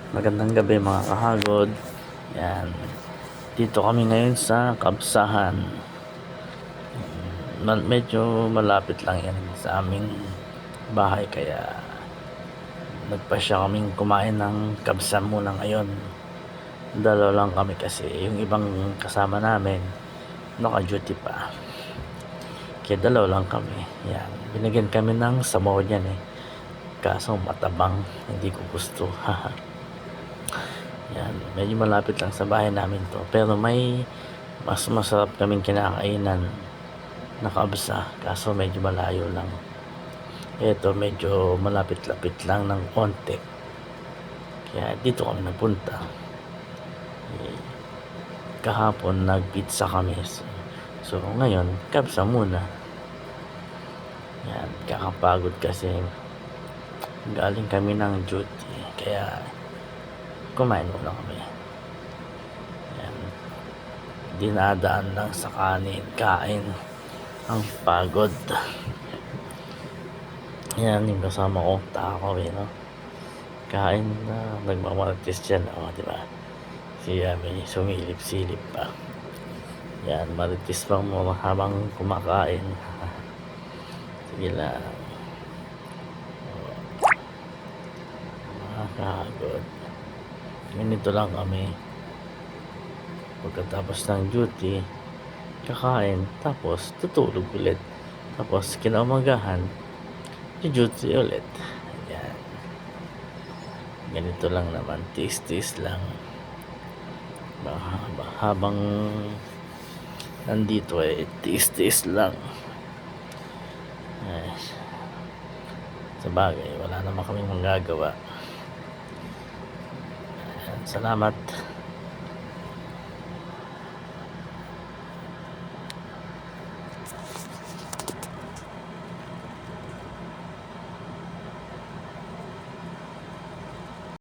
Magandang gabi mga kahagod. Yan. Dito kami ngayon sa Kabsahan. Medyo malapit lang yan sa aming bahay kaya nagpasya kaming kumain ng kabsa muna ngayon. Dalawa lang kami kasi yung ibang kasama namin naka-duty pa. Kaya dalawa lang kami. Yan. Binigyan kami ng sabaw dyan eh. Kaso matabang, hindi ko gusto. Yan, medyo malapit lang sa bahay namin to. Pero may mas masarap kaming kinakainan na kabsa. Kaso medyo malayo lang. Ito medyo malapit-lapit lang ng konti. Kaya dito kami napunta. Kahapon nag-pizza kami. So ngayon, kabsa muna. Yan, kakapagod kasi galing kami ng duty. Kaya kumain muna kami. Yan. Dinadaan lang sa kain ang pagod. Yan yung kasama ko, tako eh, no? Kain na nagmamarites dyan, diba? Siya may sumilip-silip pa. Yan, marites pang mo habang kumakain. Sige lang. Nakakagod. Minito lang kami. Pagkatapos ng duty, kakain, tapos tutulog ulit. Tapos kinaumagahan, duty ulit. Ayan. Ganito lang naman, tiis-tiis lang. Habang nandito eh, tiis-tiis lang. Ay, sa bagay, wala naman kaming magagawa. Ayan, salamat.